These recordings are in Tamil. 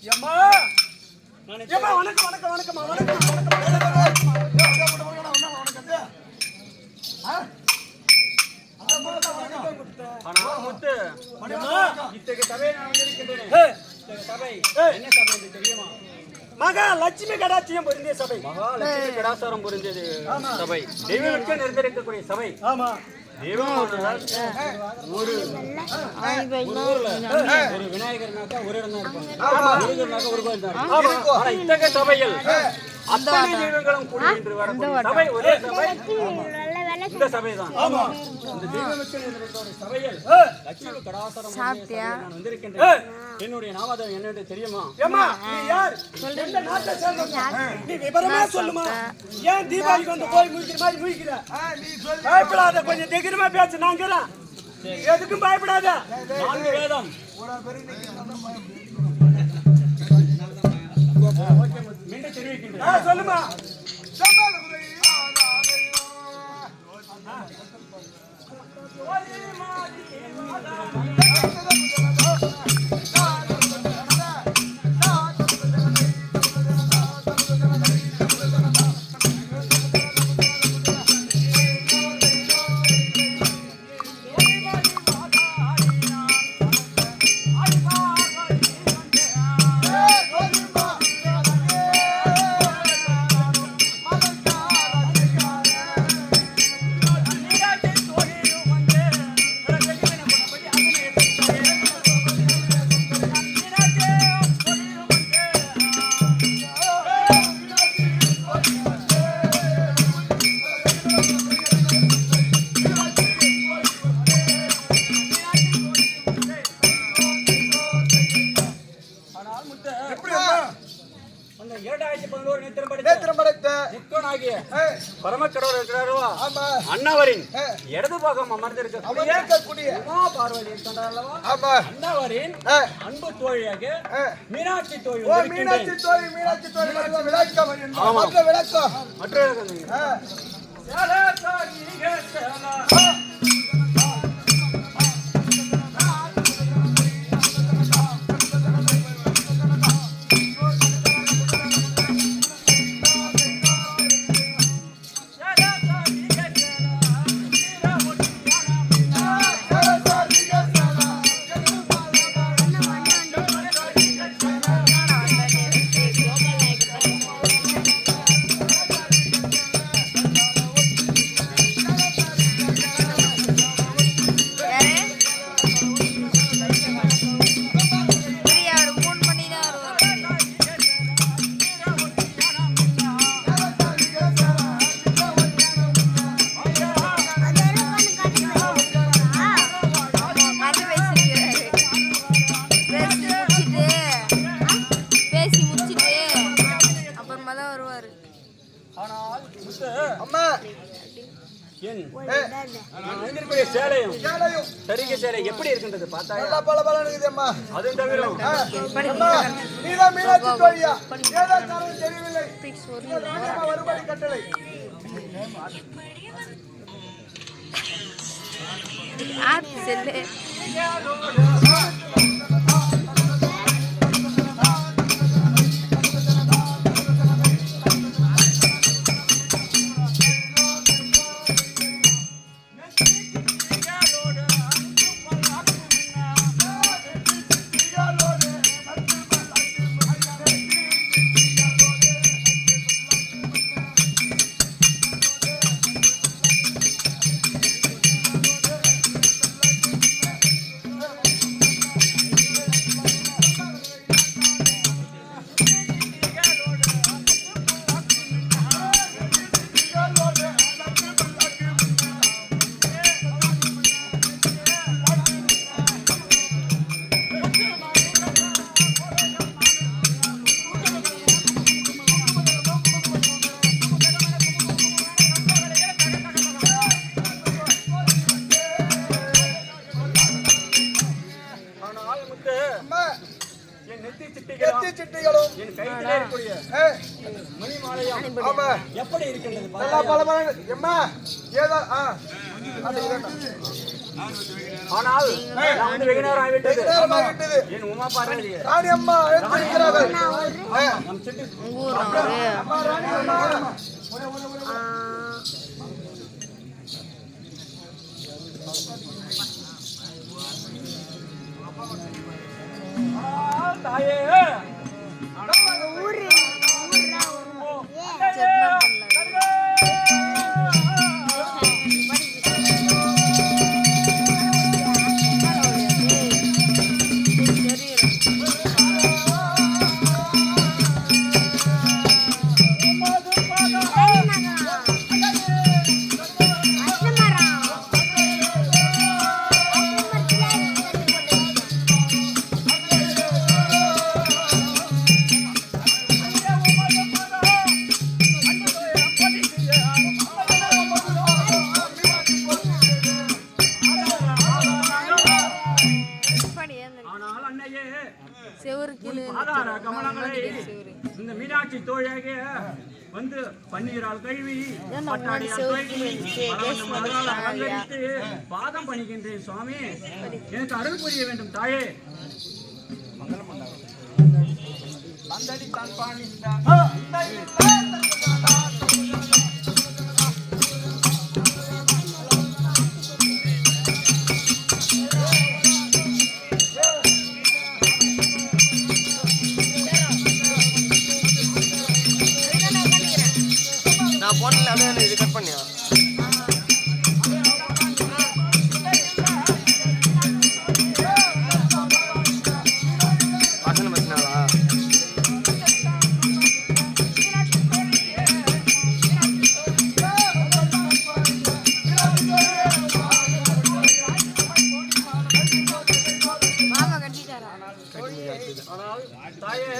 ஏம்மா ஏம்மா வணக்கம் வணக்கம் வணக்கம்மா வணக்கம் வணக்கம் மகாலட்சுமி கடாட்சியம் பொருந்திய சபை. மகாலட்சுமி கடாசாரம் பொருந்தியது சபை. தெய்வத்திற்கு நிறைந்திருக்கக்கூடிய சபை. ஆமா. ஒரு விநாயகர்னாக்கா ஒரு இடம் தான் இருப்பாங்க, ஒரு கோயில் தான் இருக்கும். ஆனா இத்தகைய சபையில் அத்தனை தெய்வங்களும் கூடி வரக்கூடிய சபை ஒரே சபை, இந்த சபை தான். இந்த தெய்வமிக்க சபையில் லட்சுமி கடாசாரம் நான் வந்திருக்கின்றேன். என்னுடைய நாமதம் என்னன்னு தெரியுமா? நீ விவரமா சொல்லுமா? ஏன் தீபாவளிக்கு வந்து போய் முழிக்கிற மாதிரி முழிக்கிற? பயப்படாத, கொஞ்சம் தைரியமா பேசு. நாங்க எதுக்கும் பயப்படாத. நான்கு வேதம் மீண்டும் தெரிவிக்கின்றேன். சொல்லுமா. அண்ணாவரின் இடது பாகம் அமர்ந்திருக்கக்கூடிய பார்வதி அண்ணாவரின் அன்பு தோழியாக மீனாட்சி தோழி. மற்ற எப்படி இருக்கின்றது பார்த்தா அது தவிர எப்படி இருக்கின்றது? ஆனால் நான் வந்து வெகு நேரம் ஆகிவிட்டது. என் உமா பார்வதி ராணி அம்மா எழுந்திருக்கிறார்கள். நம் சிட்டு அம்மா ராணி அம்மா தாயே இந்த மீனாட்சி தோழியாக வந்து பன்னீரால் கழுவி அலங்கரித்து பாதம் பணிக்கின்றேன் சுவாமி. எனக்கு அருள் புரிய வேண்டும் தாயே. இது கட் பண்ணியா வாசனை பத்தினாலா தாயே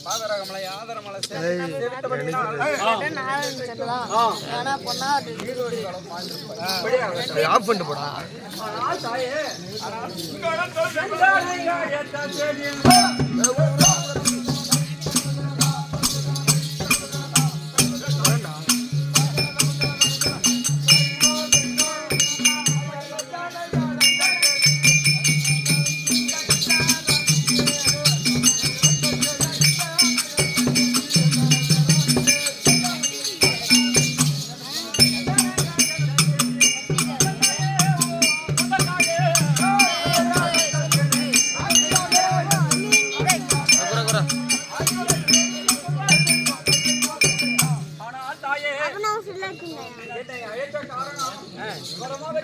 பாதரகமலை ஆதரமலை ஆஃப் பண்ணிட்டு போடா.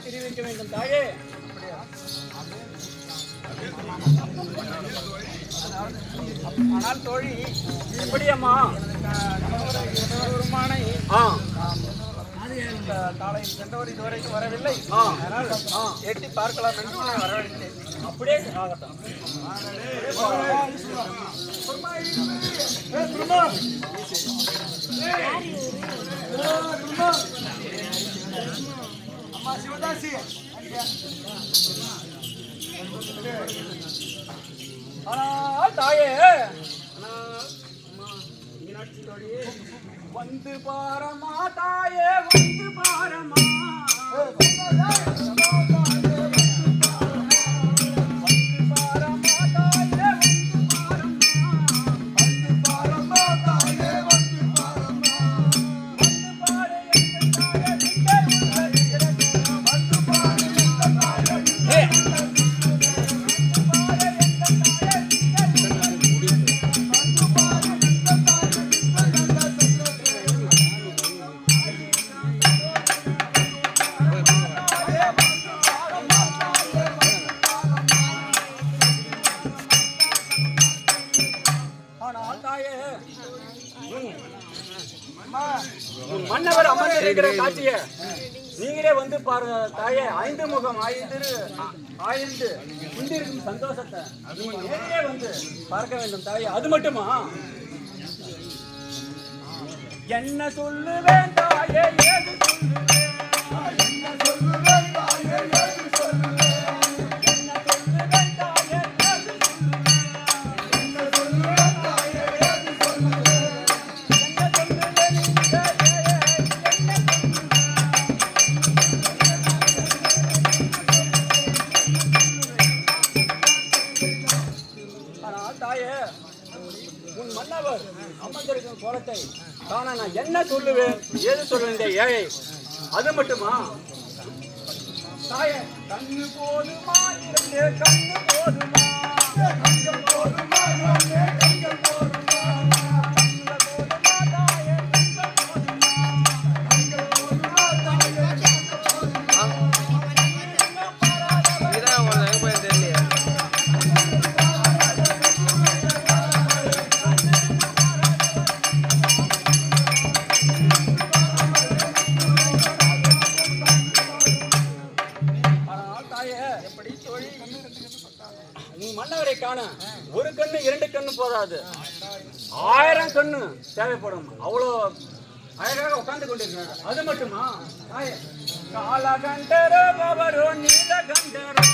தெரிவிக்க வேண்டும் தாயே. ஆனால் தோழி எப்படி அம்மா காலையில் சென்றவர் இதுவரைக்கும் வரவில்லை. எட்டி பார்க்கலாம் என்று வரவில்லை. அப்படியே ஆகட்டும். அம்மா சிவதாசி தாயே மீனாட்சி தோழி வந்து பாரமா தாயே வந்து பாரமா மன்னவர் அமர்ந்திருக்கிற காட்சிய நீங்களே வந்து பாருங்க தாயே. 5 முகம் ஆய்ந்து கொண்டிருக்கும் சந்தோஷத்தை நீங்க நேரே வந்து பார்க்க வேண்டும் தாயே. அது மட்டுமா என்ன சொல்லுவேன் தாயே, ஏது சொல்லுவேன், என்ன சொல்லுவேன் தாயே, ஏது சொல்லுவேன், என்ன சொல்லுவேன் தாயே, ஏது சொல்லுவேன், என்ன சொல்லுவேன் தாயே, ஏது சொல்லுவேன், என்ன சொல்லுவேன் மன்னவர் அமர்ந்திருக்கும் கோலத்தை காண நான் என்ன சொல்லுவேன் ஏது சொல்லுவேன் இந்த ஏழை அது மட்டுமா தாயே கண்ணு போதுமா இரண்டு கண்ணு போதுமா கண்கள் போதுமா கண்கள் போதுமா கண்கள் போதுமா தாயே கண்கள் போதுமா கண்கள் போதுமா தாயே இதான் உங்களுக்கு எங்க போய் தெரியலையே. மன்னவரை காண ஒரு கண்ணு இரண்டு கண்ணு போதாது 1000 கண்ணு தேவைப்படும் அவ்வளோ அழகாக உட்கார்ந்து கொண்டிருக்கிறார் அது மட்டுமா காலகண்டரோ பவரோ நீலகண்டரோ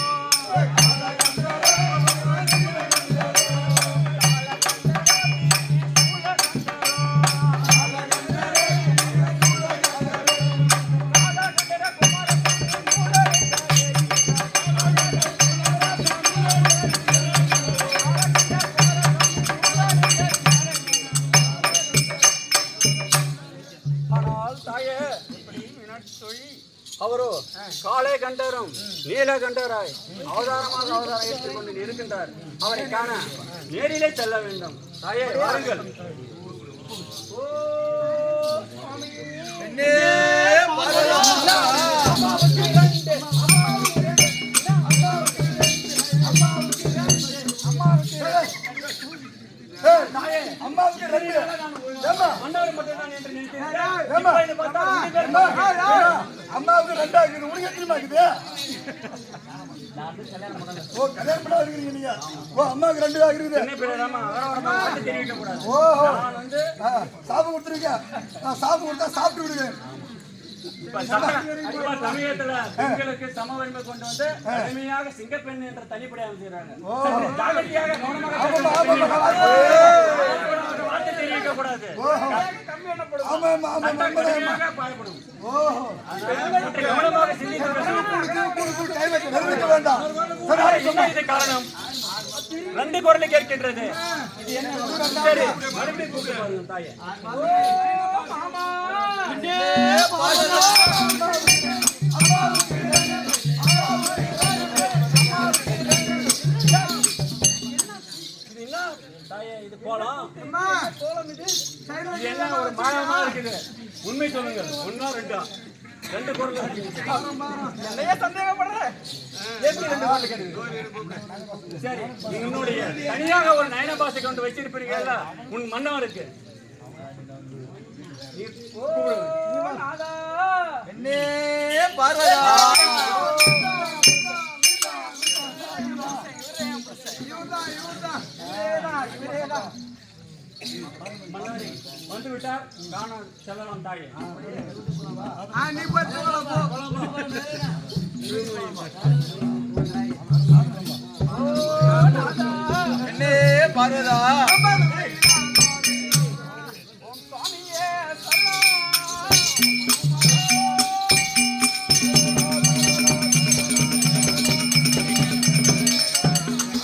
அவரோ காலை கண்டரும் நீல கண்டராய் அவதாரம் ஏற்றுக் கொண்டு இருக்கின்றார் அவரை காண நேரிலே செல்ல வேண்டும் தாயே வாருங்கள் அம்மாவுக்கு ரெண்டு மன்னவர் மட்டும்தான் என்று நினைத்தேன் அம்மாவுக்கு ரெண்டா இருக்குது உனக்கு எத்தனை இருக்குது ஓ கல்யாணம் பண்ணா இருக்கிறீங்க நீங்க ஓ அம்மாவுக்கு ரெண்டு இருக்குது ஓஹோ சாப்பிட்டு கொடுத்துருங்க நான் சாப்பிட்டு கொடுத்தா சாப்பிட்டு விடுவேன் சமயத்துல பெண்களுக்கு சம உரிமை கொண்டு வந்து அருமையாக சிங்கப்பெண் என்ற தனிப்படை அமைச்சிருக்காங்க தெரிவிக்க கூடாது காரணம் ரெண்டு குரலை கேட்கின்றது இது என்ன சரி மறுபடியும் கூப்பிட்டு பாருங்க தாயே இது கோலம் என்ன ஒரு மாயமா இருக்குது உண்மை சொல்லுங்கள் ஒன்னா ரெண்டா ரெண்டு பொருள் சந்தேகப்படுறேன் சரி உன்னுடைய தனியாக ஒரு நயன பாசை கொண்டு வச்சிருப்பீங்கல்ல உன் மன்னவருக்கு என்னே பார்வதா வந்து விட்டார் காண செல்லலாம் தாயே என்னே பார்வதா